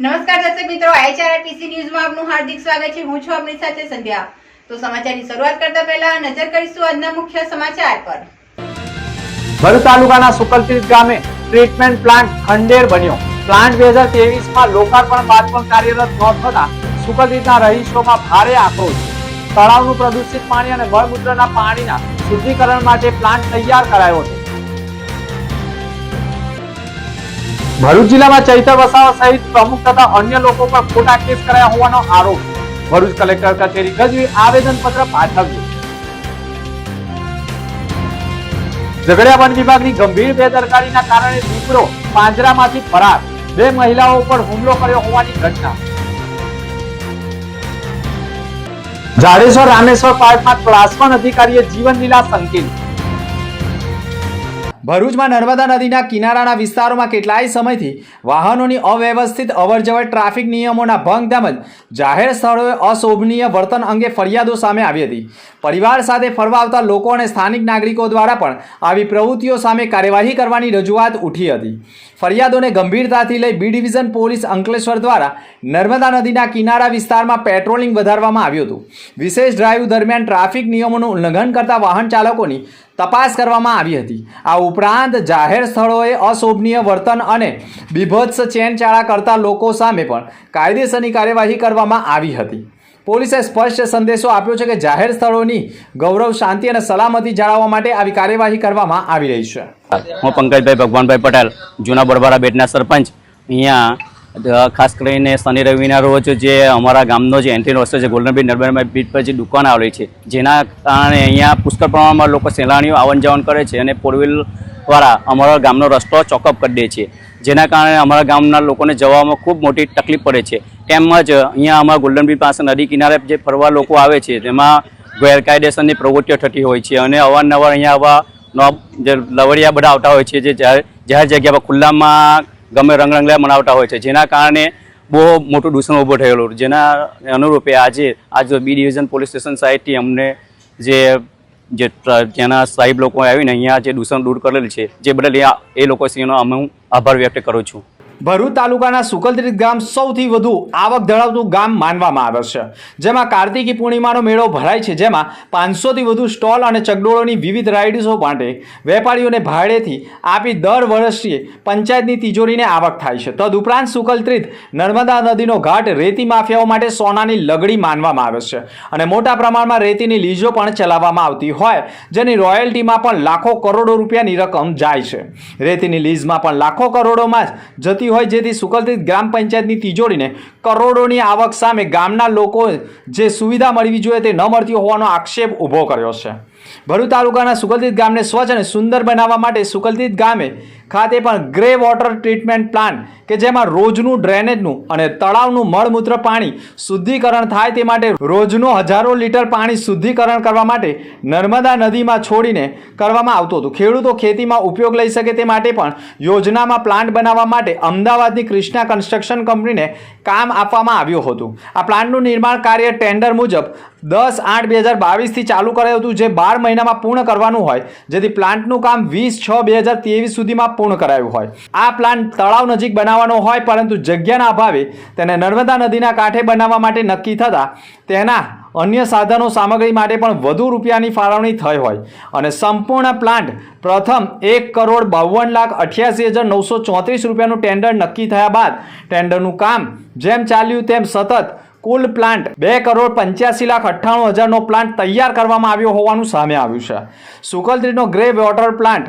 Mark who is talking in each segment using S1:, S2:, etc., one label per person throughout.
S1: નમસ્કાર દર્શક મિત્રો, આઈએચઆરટીસી ન્યૂઝમાં આપનું હાર્દિક સ્વાગત છે। હું છું આપની સાથે સંધ્યા। તો સમાચારની શરૂઆત કરતા પહેલા નજર કરીશું આજના મુખ્ય સમાચાર પર।
S2: ભરૂચ તાલુકાના સુકલતીર્થ ગામે ટ્રીટમેન્ટ પ્લાન્ટ ખંડેર બન્યો। પ્લાન્ટ 2023માં લોકાર્પણ બાદ પણ કાર્યરત ન થતા સુકલતીર્થના રહીશોમાં ભારે આક્રોશ। તળાવનું પ્રદૂષિત પાણી અને મળમૂત્રના પાણીના શુદ્ધિકરણ માટે પ્લાન્ટ તૈયાર કરાયો હતો। ભરૂચ જિલ્લામાં ચૈતર વસાવા સહિત પ્રમુખ તથા અન્ય લોકો પર ખોટા કેસ કરાયા હોવાનો આરોપ। ભરૂચ કલેક્ટર કચેરી ગજવી આવેદનપત્ર પાઠવ્યું। ઝઘડિયા વન વિભાગની ગંભીર બેદરકારીના કારણે દીપડો પાંજરામાંથી ફરાર। 2 મહિલાઓ પર હુમલો કર્યો હોવાની ઘટના। જાડેશ્વર રામેશ્વર પાર્કમાં ક્લાસ 1 અધિકારીએ જીવન લીલા સંકેલ। ભરૂચમાં નર્મદા નદીના કિનારાના વિસ્તારોમાં કેટલાય સમયથી વાહનોની અવ્યવસ્થિત અવરજવર, ટ્રાફિક નિયમોના ભંગ તેમજ જાહેર સ્થળોએ અશોભનીય વર્તન અંગે ફરિયાદો સામે આવી હતી। પરિવાર સાથે ફરવા આવતા લોકો અને સ્થાનિક નાગરિકો દ્વારા પણ આવી પ્રવૃત્તિઓ સામે કાર્યવાહી કરવાની રજૂઆત ઉઠી હતી। ફરિયાદોને ગંભીરતાથી લઈ બી ડિવિઝન પોલીસ અંકલેશ્વર દ્વારા નર્મદા નદીના કિનારા વિસ્તારમાં પેટ્રોલિંગ વધારવામાં આવ્યું હતું। વિશેષ ડ્રાઈવ દરમિયાન ટ્રાફિક નિયમોનું ઉલ્લંઘન કરતા વાહન ચાલકોની તપાસ કરવામાં આવી હતી। આ ઉપરાંત જાહેર સ્થળોએ અશોભનીય વર્તન અને બીભત્સ ચેનચાળા કરતા લોકો સામે પણ કાયદેસરની કાર્યવાહી કરવામાં આવી હતી। પોલીસે સ્પષ્ટ સંદેશો આપ્યો છે કે જાહેર સ્થળોની ગૌરવ, શાંતિ અને સલામતી જાળવવા માટે આવી કાર્યવાહી કરવામાં આવી રહી છે।
S3: હું પંકજભાઈ ભગવાનભાઈ પટેલ, જૂના બરબારા બેટના સરપંચ। અહીંયા ખાસ કરીને શનિ રવિના રોજ જે અમારા ગામનો જે એન્ટ્રી રસ્તો છે ગોલ્ડન બ્રિજ નર્મદા બ્રિજ પર જે દુકાન આવેલી છે, જેના કારણે અહીંયા પુષ્કળ પ્રમાણમાં લોકો સહેલાણીઓ આવન જાવન કરે છે અને ફોર વ્હીલ દ્વારા અમારા ગામનો રસ્તો ચોકઅપ કરી દે છે, જેના કારણે અમારા ગામના લોકોને જવામાં ખૂબ મોટી તકલીફ પડે છે। તેમજ અહીંયા અમારા ગોલ્ડન બ્રિજ પાસે નદી કિનારે જે ફરવા લોકો આવે છે તેમાં ગેરકાયદેસરની પ્રવૃત્તિઓ થતી હોય છે અને અવારનવાર અહીંયા આવા જે લવડિયા બધા આવતા હોય છે, જે જાહેર જગ્યા પર ખુલ્લામાં ગમે રંગરંગલા મનાવતા હોય છે, જેના કારણે બહુ મોટું દૂષણ ઊભું થયેલું। જેના અનુરૂપે આજે બી ડિવિઝન પોલીસ સ્ટેશન સાઇડથી અમને ત્યાંના સાહેબ લોકો આવીને અહીંયા જે દૂષણ દૂર કરેલ છે, જે બદલ એ લોકો શ્રીનો અમે આભાર વ્યક્ત કરું છું।
S2: ભરૂચ તાલુકાના સુકલતીર્થ ગામ સૌથી વધુ આવક ધરાવતું ગામ માનવામાં આવે છે, જેમાં કાર્તિકી પૂર્ણિમાનો મેળો ભરાય છે, જેમાં 500થી વધુ સ્ટોલ અને ચકડોળોની વિવિધ રાઇડ્સો માટે વેપારીઓને ભાડેથી આપી દર વર્ષે પંચાયતની તિજોરીને આવક થાય છે। તદુપરાંત સુકલતીર્થ નર્મદા નદીનો ઘાટ રેતી માફિયાઓ માટે સોનાની લગડી માનવામાં આવે છે અને મોટા પ્રમાણમાં રેતીની લીઝો પણ ચલાવવામાં આવતી હોય, જેની રોયલ્ટીમાં પણ લાખો કરોડો રૂપિયાની રકમ જાય છે। રેતીની લીઝમાં પણ લાખો કરોડોમાં જ જતી હોય, જેથી સુકલતીર્થ ગ્રામ પંચાયતની તિજોરીને કરોડોની આવક સામે ગામના લોકો જે સુવિધા મળવી જોઈએ તે ન મળતી હોવાનો આક્ષેપ ઊભો કર્યો છે। ભરૂચ તાલુકાના સુકલતીર્થ ગામને સ્વચ્છ અને સુંદર બનાવવા માટે સુકલતીર્થ ગામે ખાતે પણ ગ્રે વોટર ટ્રીટમેન્ટ પ્લાન્ટ કે જેમાં રોજનું ડ્રેનેજનું અને તળાવનું મળમૂત્ર પાણી શુદ્ધિકરણ થાય તે માટે રોજનું હજારો લીટર પાણી શુદ્ધિકરણ કરવા માટે નર્મદા નદીમાં છોડીને કરવામાં આવતું હતું। ખેડૂતો ખેતીમાં ઉપયોગ લઈ શકે તે માટે પણ યોજનામાં પ્લાન્ટ બનાવવા માટે અમદાવાદની કૃષ્ણા કન્સ્ટ્રક્શન કંપનીને કામ આપવામાં આવ્યું હતું। આ પ્લાન્ટનું નિર્માણ કાર્ય ટેન્ડર મુજબ 10/8/2022થી ચાલુ કરાયું હતું, જે 12 મહિનામાં પૂર્ણ કરવાનું હોય, જેથી પ્લાન્ટનું કામ 20/6/2023 સુધીમાં પૂર્ણ કરાયું હોય। આ પ્લાન્ટ તળાવ નજીક બનાવવાનો હોય, પરંતુ જગ્યાના અભાવે તેને નર્મદા નદીના કાંઠે બનાવવા માટે નક્કી થતાં તેના અન્ય સાધનો સામગ્રી માટે પણ વધુ રૂપિયાની ફાળવણી થઈ હોય અને સંપૂર્ણ પ્લાન્ટ પ્રથમ 1,52,88,934 રૂપિયાનું ટેન્ડર નક્કી થયા બાદ ટેન્ડરનું કામ જેમ ચાલ્યું તેમ સતત કુલ પ્લાન્ટ 2,85,98,000નો પ્લાન્ટ તૈયાર કરવામાં આવ્યો હોવાનું સામે આવ્યું છે। સુકલતીર્થનો ગ્રે વોટર પ્લાન્ટ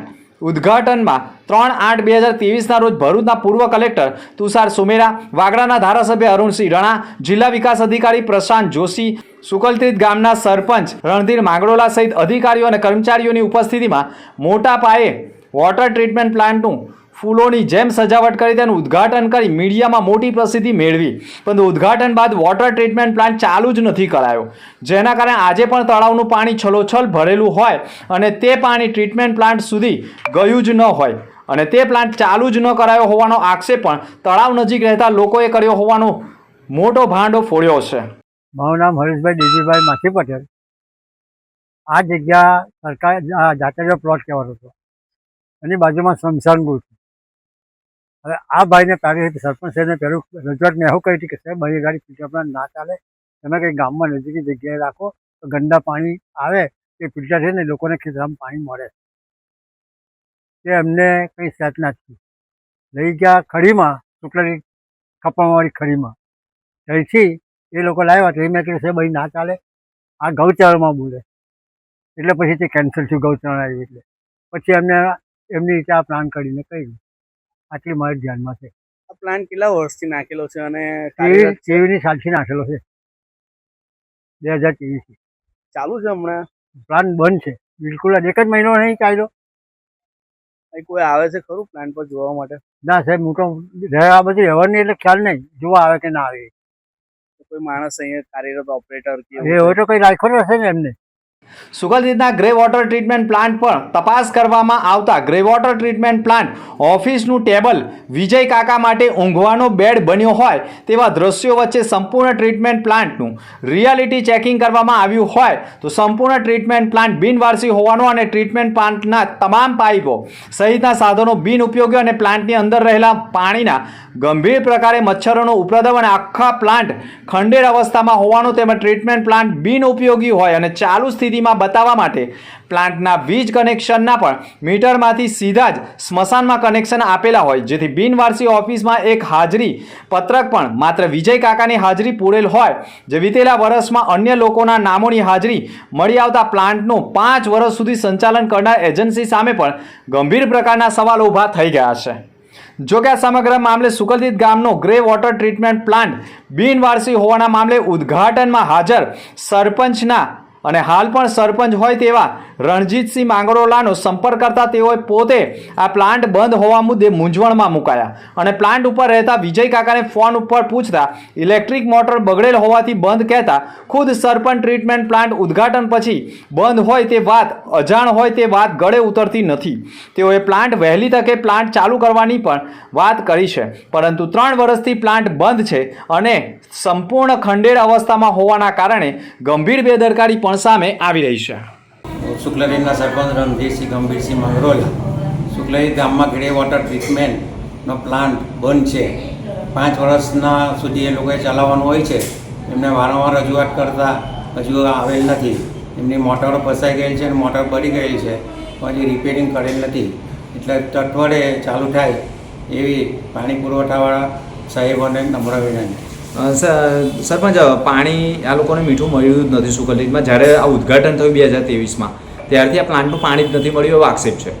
S2: ઉદ્ઘાટનમાં 3/8/2023ના રોજ ભરૂચના પૂર્વ કલેક્ટર તુષાર સુમેરા, વાગડાના ધારાસભ્ય અરુણસિંહ રણા, જિલ્લા વિકાસ અધિકારી પ્રશાંત જોશી, સુકલતીર્થ ગામના સરપંચ રણધીર માંગરોલા સહિત અધિકારીઓ અને કર્મચારીઓની ઉપસ્થિતિમાં મોટા પાયે વોટર ટ્રીટમેન્ટ પ્લાન્ટનું ફૂલોની જેમ સજાવટ કરી તેનું ઉદ્ઘાટન કરી મીડિયામાં મોટી પ્રસિદ્ધિ મેળવી, પરંતુ ઉદ્ઘાટન બાદ વોટર ટ્રીટમેન્ટ પ્લાન્ટ ચાલુ જ નથી કરાયો, જેના કારણે આજે પણ તળાવનું પાણી છલોછલ ભરેલું હોય અને તે પાણી ટ્રીટમેન્ટ પ્લાન્ટ સુધી ગયું જ ન હોય અને તે પ્લાન્ટ ચાલુ જ ન કરાયો હોવાનો આક્ષેપ પણ તળાવ નજીક રહેતા લોકોએ કર્યો હોવાનો મોટો ભાંડો ફોડ્યો છે।
S4: મારું નામ હરેશભાઈ દેવીભાઈ માછી પટેલ। આ જગ્યા સરકાર જાતેજો પ્લોટ કહેવાનો હતો, એની બાજુમાં સ્મશાન ગૃહ છે। હવે આ ભાઈને તારી સરપંચ સાહેબને પહેલું રજૂઆત મેં એવું કહી હતી કે સાહેબ અહીં ગાડી ફિલ્ટર પ્લાન્ટ ના ચાલે, તમે કંઈ ગામમાં નજીકની જગ્યાએ રાખો તો ગંદા પાણી આવે એ ફિલ્ટર છે ને લોકોને ખેતરમાં પાણી મળે. એ એમને કંઈ સેટ ના થયું. લઈ ગયા ખડીમાં, શુક્લની કપાવાળી ખડીમાં. ત્યાંથી એ લોકો લાવ્યા તો એ મેં કીધું સાહેબ અહીં ના ચાલે, આ ગૌચરમાં બોલે. એટલે પછી તે કેન્સલ થયું ગૌચરણ આવી એટલે. પછી એમની રીતે આ પ્લાન કરીને કહ્યું. આટલી મારી ધ્યાનમાં છે.
S5: આ પ્લાન કેટલા વર્ષથી નાખેલો છે અને
S4: તેવીની સાલથી નાખેલો છે, 2023
S5: ચાલુ છે હમણાં?
S4: પ્લાન બંધ છે બિલકુલ, એક જ મહિનો નહીં ચાલ્યો.
S5: અહીં કોઈ આવે છે ખરું પ્લાન પર જોવા માટે?
S4: ના સાહેબ, હું તો આ બધી રહેવાની એટલે ખ્યાલ નહીં, જોવા આવે કે ના આવે.
S5: કોઈ માણસ અહીંયા કાર્યરત ઓપરેટર કે
S4: એ હોય તો કંઈ રાખ્યો હશે ને એમને.
S2: સુગંધિતના ગ્રે વોટર ટ્રીટમેન્ટ પ્લાન્ટ પર તપાસ કરવામાં આવતા ગ્રે વોટર ટ્રીટમેન્ટ પ્લાન્ટ ઓફિસનું ટેબલ વિજય કાકા માટે ઊંઘવાનો બેડ બન્યો હોય તેવા દ્રશ્યો વચ્ચે સંપૂર્ણ ટ્રીટમેન્ટ પ્લાન્ટનું રિયાલિટી ચેકિંગ કરવામાં આવ્યું હોય તો સંપૂર્ણ ટ્રીટમેન્ટ પ્લાન્ટ બિનવારસી હોવાનો અને ટ્રીટમેન્ટ પ્લાન્ટના તમામ પાઇપો સહિતના સાધનો બિનઉપયોગી અને પ્લાન્ટની અંદર રહેલા પાણીના ગંભીર પ્રકારે મચ્છરોનો ઉપદ્રવ અને આખા પ્લાન્ટ ખંડેર અવસ્થામાં હોવાનો તેમજ ટ્રીટમેન્ટ પ્લાન્ટ બિનઉપયોગી હોય અને ચાલુ સ્થિતિમાં બતાવવા માટે પ્લાન્ટના વીજ કનેક્શનના પણ મીટરમાંથી સીધા જ સ્મશાનમાં કનેક્શન આપેલા હોય, જેથી બિનવારસી ઓફિસમાં એક હાજરી પત્રક પણ માત્ર વિજય કાકાની હાજરી પૂરેલ હોય, જે વિતેલા વર્ષમાં અન્ય લોકોના નામોની હાજરી મળી આવતા પ્લાન્ટનું 5 વર્ષ સુધી સંચાલન કરનાર એજન્સી સામે પણ ગંભીર પ્રકારના સવાલો ઊભા થઈ ગયા છે. જોકે આ સમગ્ર મામલે સુકલદીત ગામનો ગ્રે વોટર ટ્રીટમેન્ટ પ્લાન્ટ બિનવારસી હોવાના મામલે ઉદ્ઘાટનમાં હાજર સરપંચના અને હાલ પણ સરપંચ હોય તેવા રણજીતસિંહ માંગરોલાનો સંપર્ક કરતા તેઓએ પોતે આ પ્લાન્ટ બંધ હોવા મુદ્દે મૂંઝવણમાં મુકાયા અને પ્લાન્ટ ઉપર રહેતા વિજય કાકાને ફોન ઉપર પૂછતા ઇલેક્ટ્રિક મોટર બગડેલ હોવાથી બંધ કહેતા ખુદ સરપંચ ટ્રીટમેન્ટ પ્લાન્ટ ઉદ્ઘાટન પછી બંધ હોય તે વાત અજાણ હોય તે વાત ગળે ઉતરતી નથી. તેઓએ પ્લાન્ટ વહેલી તકે પ્લાન્ટ ચાલુ કરવાની પણ વાત કરી છે, પરંતુ 3 વર્ષથી પ્લાન્ટ બંધ છે અને સંપૂર્ણ ખંડેર અવસ્થામાં હોવાના કારણે ગંભીર બેદરકારી પણ સામે આવી રહી છે.
S6: શુક્લરીના સરપંચ રણજીતસિંહ ગંભીરસિંહ મંગરોલા. શુક્લરી ગામમાં ગ્રે વોટર ટ્રીટમેન્ટનો પ્લાન્ટ બંધ છે. 5 વર્ષના સુધી એ લોકોએ ચલાવવાનું હોય છે. એમને વારંવાર રજૂઆત કરતાં હજુ આવેલ નથી. એમની મોટરો ફસાઈ ગયેલ છે અને મોટર બળી ગયેલ છે, હજી રિપેરિંગ કરેલ નથી. એટલે તટવડે ચાલુ થાય એવી પાણી પુરવઠાવાળા સાહેબોને નમ્ર વિનંતી.
S2: સરપંચ, પાણી આ લોકોને મીઠું મળ્યું જ નથી સુકલદીતમાં. જ્યારે આ ઉદ્ઘાટન થયું 2023માં ત્યારથી આ પ્લાન્ટનું પાણી જ નથી મળ્યું એવો આક્ષેપ છે.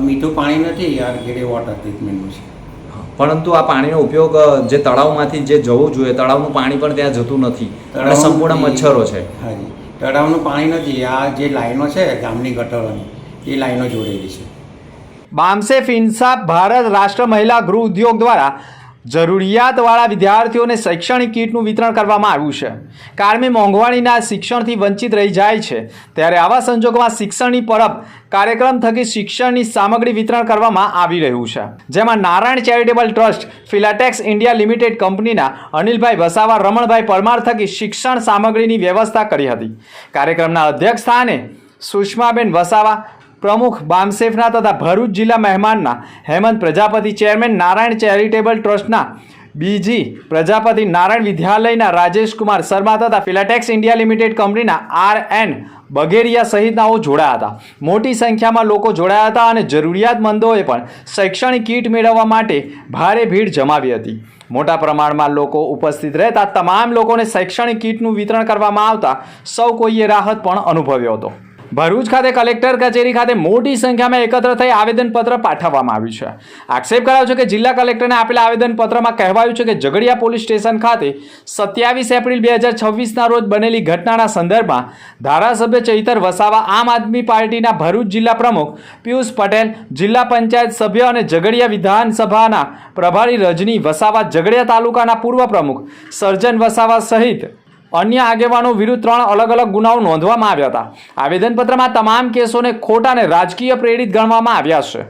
S6: મીઠું પાણી નથી, આ ગ્રે વોટર ટ્રીટમેન્ટનું છે.
S2: પરંતુ આ પાણીનો ઉપયોગ જે તળાવમાંથી જે જવું જોઈએ, તળાવનું પાણી પણ ત્યાં જતું નથી અને સંપૂર્ણ મચ્છરો છે.
S6: હાજી, તળાવનું પાણી નથી, આ જે લાઈનો છે ગામની ગટરોની એ લાઈનો જોડેલી છે.
S2: બામસેફ ઇન્સાફ ભારત રાષ્ટ્ર મહિલા ગૃહ ઉદ્યોગ દ્વારા જરૂરિયાતવાળા વિદ્યાર્થીઓને શૈક્ષણિક કીટનું વિતરણ કરવામાં આવ્યું છે. કાયમી મોંઘવારીના શિક્ષણથી વંચિત રહી જાય છે, ત્યારે આવા સંજોગોમાં શિક્ષણની પરબ કાર્યક્રમ થકી શિક્ષણની સામગ્રી વિતરણ કરવામાં આવી રહ્યું છે, જેમાં Narayan charitable trust, Filatex India limited કંપનીના અનિલભાઈ વસાવા, રમણભાઈ પરમાર થકી શિક્ષણ સામગ્રીની વ્યવસ્થા કરી હતી. કાર્યક્રમના અધ્યક્ષ સ્થાને સુષ્માબેન વસાવા, પ્રમુખ બામસેફના તથા ભરૂચ જિલ્લા મહેમાનના હેમંત પ્રજાપતિ, ચેરમેન નારાયણ ચેરિટેબલ ટ્રસ્ટના બીજી પ્રજાપતિ, નારાયણ વિદ્યાલયના રાજેશ કુમાર શર્મા તથા ફિલાટેક્સ ઇન્ડિયા લિમિટેડ કંપનીના RN બગેરિયા સહિતનાઓ જોડાયા હતા. મોટી સંખ્યામાં લોકો જોડાયા હતા અને જરૂરિયાતમંદોએ પણ શૈક્ષણિક કીટ મેળવવા માટે ભારે ભીડ જમાવી હતી. મોટા પ્રમાણમાં લોકો ઉપસ્થિત રહેતા તમામ લોકોને શૈક્ષણિક કીટનું વિતરણ કરવામાં આવતા સૌ કોઈએ રાહત પણ અનુભવ્યો હતો. ભરૂચ ખાતે કલેક્ટર કચેરી ખાતે મોટી સંખ્યામાં એકત્ર થઈ આવેદનપત્ર પાઠવવામાં આવ્યું છે. આક્ષેપ કરાયો છે કે જિલ્લા કલેક્ટરને આપેલા આવેદનપત્રમાં કહેવાયું છે કે ઝઘડિયા પોલીસ સ્ટેશન ખાતે 27 એપ્રિલ 2026ના રોજ બનેલી ઘટનાના સંદર્ભમાં ધારાસભ્ય ચૈતર વસાવા, આમ આદમી પાર્ટીના ભરૂચ જિલ્લા પ્રમુખ પિયુષ પટેલ, જિલ્લા પંચાયત સભ્ય અને ઝઘડિયા વિધાનસભાના પ્રભારી રજની વસાવા, ઝઘડિયા તાલુકાના પૂર્વ પ્રમુખ સર્જન વસાવા સહિત અન્ય આગેવાનો વિરુદ્ધ 3 અલગ અલગ ગુનાઓ નોંધવામાં આવ્યા હતા. આવેદનપત્રમાં તમામ કેસોને ખોટા અને રાજકીય પ્રેરિત ગણવામાં આવ્યા છે.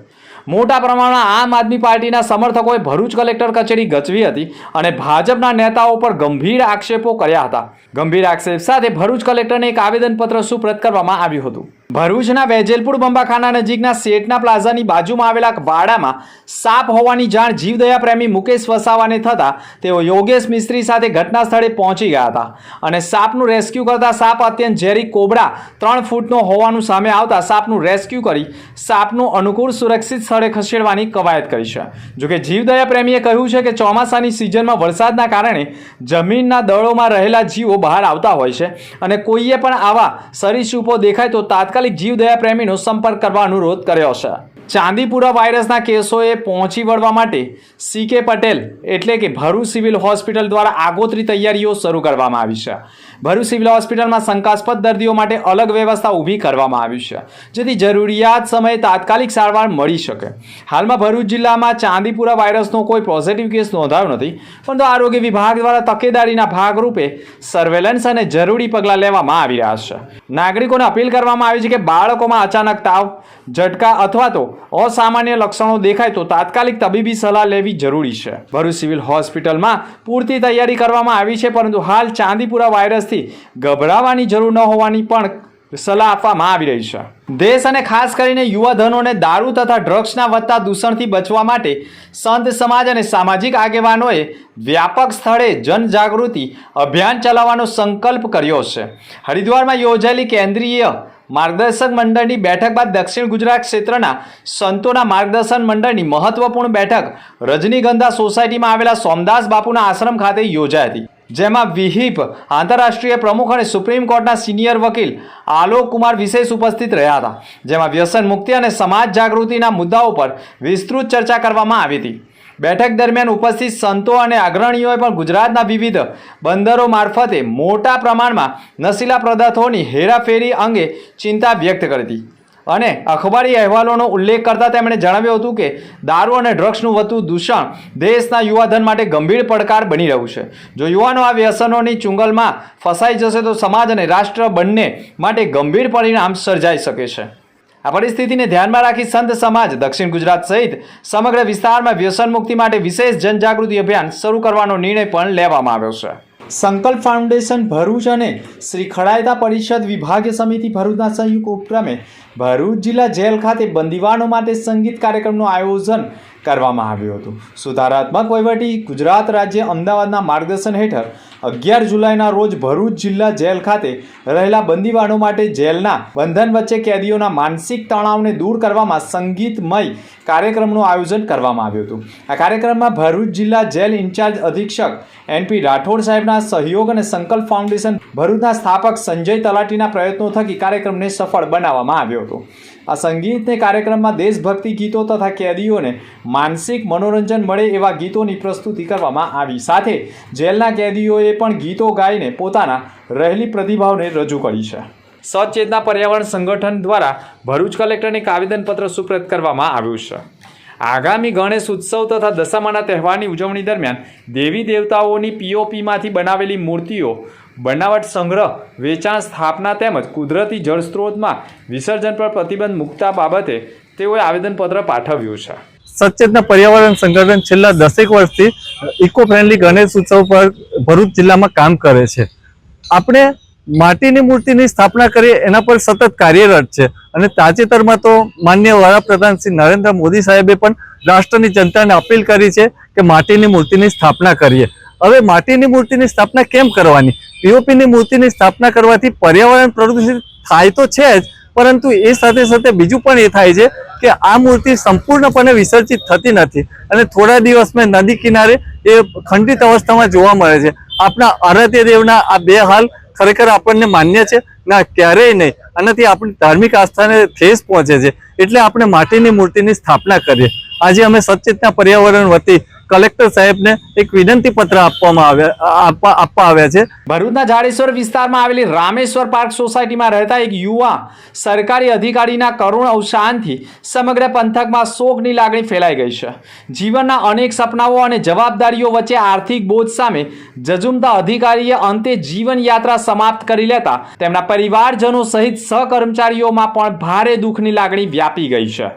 S2: મોટા પ્રમાણમાં આમ આદમી પાર્ટીના સમર્થકોએ ભરૂચ કલેક્ટર કચેરી ગચવી હતી અને ભાજપના નેતાઓ પર ગંભીર આક્ષેપો કર્યા હતા. ગંભીર આક્ષેપ સાથે ભરૂચ કલેક્ટરને એક આવેદનપત્ર સુપ્રત કરવામાં આવ્યું હતું. ભરૂચના વેજલપુર બંબાખાના નજીકના શેઠના પ્લાઝાની બાજુમાં આવેલા વાડામાં સાપ હોવાની જાણ જીવદયા પ્રેમી મુકેશ વસાવાને થતાં તેઓ યોગેશ મિસ્ત્રી સાથે ઘટના સ્થળે પહોંચી ગયા હતા અને સાપનું રેસ્ક્યુ કરતા સાપ અત્યંત ઝેરી કોબરા 3 ફૂટનો હોવાનું સામે આવતા સાપનું રેસ્ક્યુ કરી સાપનું અનુકૂળ સુરક્ષિત સ્થળે ખસેડવાની કવાયત કરી છે. જોકે જીવદયા પ્રેમીએ કહ્યું છે કે ચોમાસાની સિઝનમાં વરસાદના કારણે જમીનના દળોમાં રહેલા જીવો બહાર આવતા હોય છે અને કોઈએ પણ આવા સરીસૃપો દેખાય તો તાત્કાલિક જીવદયા પ્રેમીનો સંપર્ક કરવા અનુરોધ કર્યો છે. ચાંદીપુરા વાયરસના કેસોએ પહોંચી વળવા માટે CK પટેલ એટલે કે ભરૂચ સિવિલ હોસ્પિટલ દ્વારા આગોતરી તૈયારીઓ શરૂ કરવામાં આવી છે. ભરૂચ સિવિલ હોસ્પિટલમાં શંકાસ્પદ દર્દીઓ માટે અલગ વ્યવસ્થા ઊભી કરવામાં આવી છે જેથી જરૂરિયાત સમયે તાત્કાલિક સારવાર મળી શકે. હાલમાં ભરૂચ જિલ્લામાં ચાંદીપુરા વાયરસનો કોઈ પોઝિટિવ કેસ નોંધાયો નથી, પરંતુ આરોગ્ય વિભાગ દ્વારા તકેદારીના ભાગરૂપે સર્વેલન્સ અને જરૂરી પગલાં લેવામાં આવી રહ્યા છે. નાગરિકોને અપીલ કરવામાં આવી છે કે બાળકોમાં અચાનક તાવ, ઝટકા અથવા તો અસામાન્ય લક્ષણો દેખાય તો તાત્કાલિક તબીબી સલાહ લેવી જરૂરી છે. ભરૂચ સિવિલ હોસ્પિટલમાં પૂરતી તૈયારી કરવામાં આવી છે, પરંતુ હાલ ચાંદીપુરા વાયરસથી ગભરાવાની જરૂર ન હોવાની પણ સલાહ આપવામાં આવી રહી છે. દેશ અને ખાસ કરીને યુવાધનોને દારૂ તથા ડ્રગ્સના વધતા દૂષણથી બચવા માટે સંત સમાજ અને સામાજિક આગેવાનોએ વ્યાપક સ્થળે જનજાગૃતિ અભિયાન ચલાવવાનો સંકલ્પ કર્યો છે. હરિદ્વારમાં યોજાયેલી કેન્દ્રીય માર્ગદર્શક મંડળની બેઠક બાદ દક્ષિણ ગુજરાત ક્ષેત્રના સંતોના માર્ગદર્શન મંડળની મહત્વપૂર્ણ બેઠક રજનીગંધા સોસાયટીમાં આવેલા સોમદાસ બાપુના આશ્રમ ખાતે યોજાઈ હતી, જેમાં વિહિપ આંતરરાષ્ટ્રીય પ્રમુખ અને સુપ્રીમ કોર્ટના સિનિયર વકીલ આલોક કુમાર વિશેષ ઉપસ્થિત રહ્યા હતા, જેમાં વ્યસન મુક્તિ અને સમાજ જાગૃતિના મુદ્દાઓ પર વિસ્તૃત ચર્ચા કરવામાં આવી હતી. બેઠક દરમિયાન ઉપસ્થિત સંતો અને અગ્રણીઓએ પણ ગુજરાતના વિવિધ બંદરો મારફતે મોટા પ્રમાણમાં નશીલા પદાર્થોની હેરાફેરી અંગે ચિંતા વ્યક્ત કરી હતી અને અખબારી અહેવાલોનો ઉલ્લેખ કરતા તેમણે જણાવ્યું હતું કે દારૂ અને ડ્રગ્સનું વધતું દૂષણ દેશના યુવાધન માટે ગંભીર પડકાર બની રહ્યું છે. જો યુવાનો આ વ્યસનોની ચુંગલમાં ફસાઈ જશે તો સમાજ અને રાષ્ટ્ર બંને માટે ગંભીર પરિણામ સર્જાઈ શકે છે. આ પરિસ્થિતિને ધ્યાનમાં રાખી સંત સમાજ દક્ષિણ ગુજરાત સહિત સમગ્ર વિસ્તારમાં વ્યસન મુક્તિ માટે વિશેષ જનજાગૃતિ અભિયાન શરૂ કરવાનો નિર્ણય પણ લેવામાં આવ્યો છે. સંકલ્પ ફાઉન્ડેશન ભરૂચ અને શ્રી ખડાયતા પરિષદ વિભાગીય સમિતિ ભરૂચના સંયુક્ત ઉપક્રમે ભરૂચ જિલ્લા જેલ ખાતે બંદીવાનો માટે સંગીત કાર્યક્રમનું આયોજન કરવામાં આવ્યું હતું. સુધારાત્મક વહીવટી ગુજરાત રાજ્ય અમદાવાદના માર્ગદર્શન હેઠળ 11 જુલાઈના રોજ ભરૂચ જિલ્લા જેલ ખાતે રહેલા બંદીવાનો માટે જેલના બંધન વચ્ચે કેદીઓના માનસિક તણાવને દૂર કરવામાં સંગીતમય કાર્યક્રમનું આયોજન કરવામાં આવ્યું હતું. આ કાર્યક્રમમાં ભરૂચ જિલ્લા જેલ ઇન્ચાર્જ અધિક્ષક NP રાઠોડ સાહેબના સહયોગ અને સંકલ્પ ફાઉન્ડેશન ભરૂચના સ્થાપક સંજય તલાટીના પ્રયત્નો થકી કાર્યક્રમને સફળ બનાવવામાં આવ્યો હતો. આ સંગીતને કાર્યક્રમમાં દેશભક્તિ ગીતો તથા કેદીઓને માનસિક મનોરંજન મળે એવા ગીતોની પ્રસ્તુતિ કરવામાં આવી. સાથે જેલના કેદીઓએ પણ ગીતો ગાઈને પોતાના રહેલી પ્રતિભાવને રજૂ કરી છે. સચેતના પર્યાવરણ સંગઠન દ્વારા ભરૂચ કલેક્ટરને એક આવેદનપત્ર સુપ્રત કરવામાં આવ્યું છે. આગામી ગણેશ ઉત્સવ તથા દશામાના તહેવારની ઉજવણી દરમિયાન દેવી દેવતાઓની POPમાંથી બનાવેલી મૂર્તિઓ બનાવટ, સંગ્રહ, વેચાણ, સ્થાપના તેમજ કુદરતી જળસ્ત્રોતમાં વિસર્જન પર પ્રતિબંધ મૂકતા બાબતે તેઓએ આવેદનપત્ર પાઠવ્યું છે.
S7: સચેતના પર્યાવરણ સંગઠન છેલ્લા 10 વર્ષથી ઇકો ફ્રેન્ડલી ગણેશ ઉત્સવ પર ભરૂચ જિલ્લામાં કામ કરે છે. આપણે માટીની મૂર્તિની સ્થાપના કરીએ એના પર સતત કાર્યરત છે અને તાજેતરમાં તો માનનીય વડાપ્રધાન શ્રી નરેન્દ્ર મોદી સાહેબે પણ રાષ્ટ્રની જનતાને અપીલ કરી છે કે માટીની મૂર્તિની સ્થાપના કરીએ. હવે માટીની મૂર્તિની સ્થાપના કેમ કરવાની? POPની મૂર્તિની સ્થાપના કરવાથી પર્યાવરણ પ્રદૂષિત થાય તો છે જ, પરંતુ એ સાથે સાથે બીજું પણ એ થાય છે કે આ મૂર્તિ સંપૂર્ણપણે વિસર્જિત થતી નથી અને થોડા દિવસમાં નદી કિનારે એ ખંડિત અવસ્થામાં જોવા મળે છે. આપણા આરાધ્ય દેવના આ બે હાલ ખરેખર આપણને માન્ય છે ના, ક્યારેય નહીં. આનાથી આપણી ધાર્મિક આસ્થાને ઠેસ પહોંચે છે. એટલે આપણે માટીની મૂર્તિની સ્થાપના કરીએ. આજે અમે સચેતના પર્યાવરણ વતી કલેક્ટર સાહેબને એક વિનંતી પત્ર આપવા આવ્યા છે.
S2: ભરૂચના જાડેશ્વર વિસ્તારમાં આવેલી રામેશ્વર પાર્ક સોસાયટીમાં રહેતા એક યુવા સરકારી અધિકારીના કરુણ અવસાનથી સમગ્ર પંથકમાં શોકની લાગણી ફેલાઈ ગઈ છે. જીવનના અનેક સપનાઓ અને જવાબદારીઓ વચ્ચે આર્થિક બોજ સામે જજુમતા અધિકારીએ અંતે જીવન યાત્રા સમાપ્ત કરી લેતા તેમના પરિવારજનો સહિત સહકર્મચારીઓમાં પણ ભારે દુઃખની લાગણી વ્યાપી ગઈ છે.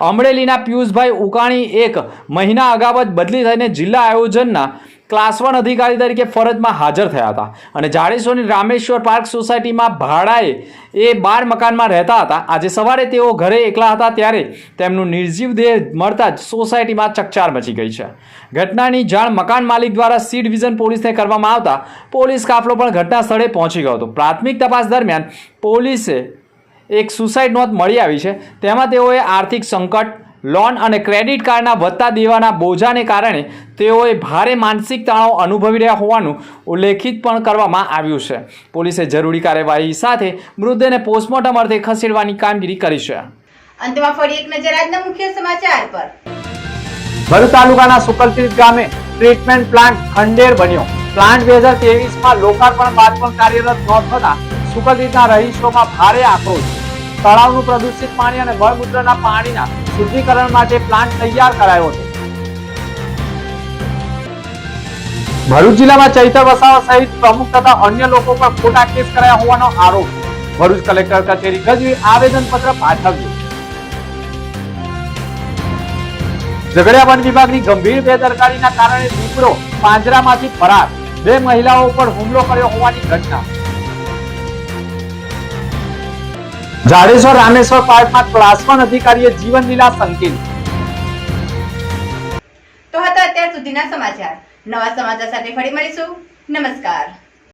S2: અમરેલીના પિયુષભાઈ ઉકાણી એક મહિના અગાઉ જ બદલી થઈને જિલ્લા આયોજનના ક્લાસ 1 અધિકારી તરીકે ફરજમાં હાજર થયા હતા અને જાડેશ્વરની રામેશ્વર પાર્ક સોસાયટીમાં ભાડાએ એ 12 મકાનમાં રહેતા હતા. આજે સવારે તેઓ ઘરે એકલા હતા ત્યારે તેમનું નિર્જીવ દેહ મળતા જ સોસાયટીમાં ચકચાર મચી ગઈ છે. ઘટનાની જાણ મકાન માલિક દ્વારા સી ડિવિઝન પોલીસને કરવામાં આવતા પોલીસ કાફલો પણ ઘટના સ્થળે પહોંચી ગયો હતો. પ્રાથમિક તપાસ દરમિયાન પોલીસે એક સુસાઇડ નોંધ મળી આવી છે. તેમાં તેઓએ આર્થિક સંકટ, લોન અને ક્રેડિટ કાર્ડના વધતા દેવાના બોજાને કારણે તેઓએ ભારે માનસિક તણાવ અનુભવી રહ્યા હોવાનું ઉલ્લેખિત પણ કરવામાં આવ્યું છે. પોલીસે જરૂરી કાર્યવાહી સાથે મૃતદેહને પોસ્ટમોર્ટમ અર્થે ખસેડવાની કામગીરી કરી છે.
S1: અંતમાં ફરી એક નજર આજના મુખ્ય સમાચાર પર.
S2: ભરૂચ તાલુકાના સુકલતીર્થ ગામે ટ્રીટમેન્ટ પ્લાન્ટ ખંડેર બન્યો. પ્લાન્ટ 2023માં લોકાર્પણ બાદ પણ કાર્યરત ન થતા સુકલતીર્થના રહીશોમાં ભારે આક્રોશ. તળાવનું પ્રદૂષિત પાણી અને મળમૂત્રના પાણીના શુદ્ધિકરણ માટે પ્લાન્ટ તૈયાર કરાયો હતો. ભરૂચ જિલ્લામાં ચૈતર વસાવા સહિત પ્રમુખ તથા અન્ય લોકો પર ખોટા કેસ કરાયા હોવાનો આરોપ. ભરૂચ કલેક્ટર કચેરી ગજવી આવેદનપત્ર પાઠવ્યું. ઝઘડિયા વન વિભાગની ગંભીર બેદરકારીના કારણે દીપડો પાંજરામાંથી ફરાર. 2 મહિલાઓ પર હુમલો કર્યો હોવાની ઘટના. જાડેશ્વર રામેશ્વર પાર્કમાં ક્લાસ 1 અધિકારીએ જીવન લીલા સંકિલ.
S1: તો હતા અત્યાર સુધીના સમાચાર. નવા સમાચાર સાથે ફરી મળીશું. નમસ્કાર.